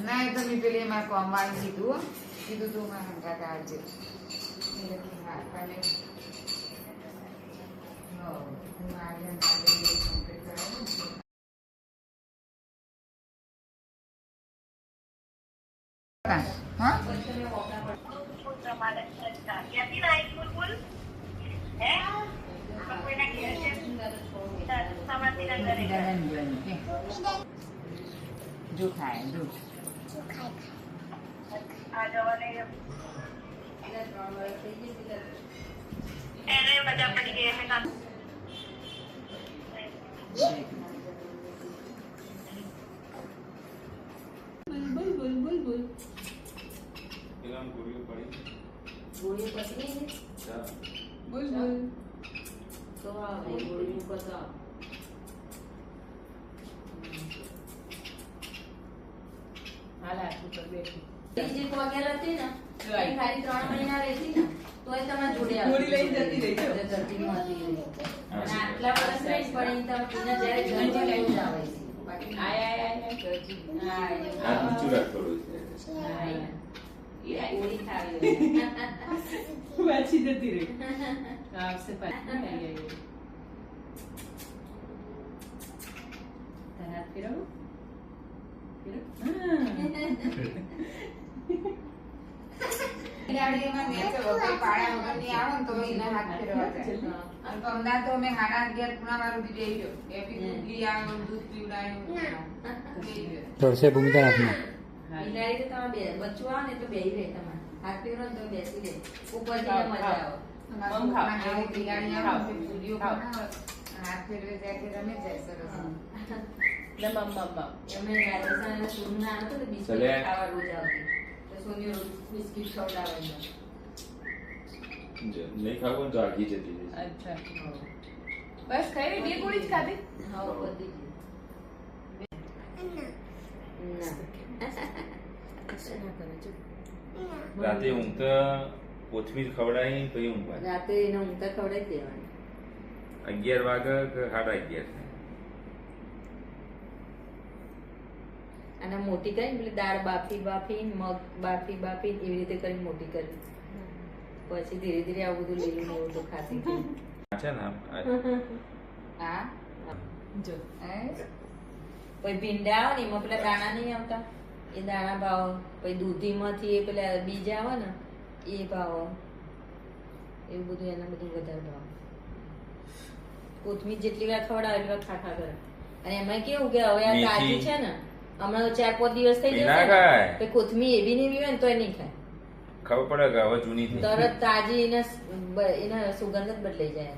ના તો મેં પેલી એમાં કોમવાનું કીધું તું મારા હંગા કાઢજે જો ખાય જો થોડસે ભૂમિકા રાખના બિલાડી તો તમે બચ્ચું આવે ને તો બેહી રહે તમારે હાથ પીવરો ને તો બેસી રહે ઉપર થી મજા આવે હાથ ફેરવે જાય કે રમે જાય સરસ અમે રાજસ્થાન સુન ના હતો તો બિસ્કિટ ખાવા રોજ આવતી તો સોનીઓ બિસ્કિટ ખવડાવે નહીં ખાવું તો આગી જતી રહે. અચ્છા બસ ખાઈ બે ગોળી જ ખાધી હા બધી રાતે ઊંઘતા કોથમીર ખવડાવી પછી ઊંઘવા રાતે એને ઊંઘતા ખવડાવી દેવાની 11 વાગે કે 11:30 અને મોટી કરી પેલી દાળ બાફી મગ બાફી એવી રીતે કરી મોટી કરી પછી ધીરે ધીરે આવું બધું લીલું ને એવું તો ખાતી છે ને હા જો પછી ભીંડા આવે ને એમાં પેલા દાણા નહીં આવતા એ દાણા ભાવ પછી દૂધીમાંથી એ પેલા બીજ આવે ને એ ભાવ એવું બધું એના બધું વધારે ભાવ કોથમીર જેટલી વાર ખવડાવે એટલી વાર ખા કરે અને એમાં કેવું કે હવે આ તાજી છે ને હમણાં 4-5 દિવસ થઈ જશે કોથમીર એવી ને એવી હોય ને તો એ નહીં ખાય ખબર પડે કે હવે જૂની થઈ તરત તાજી એને સુગંધ જ બદલાઈ જાય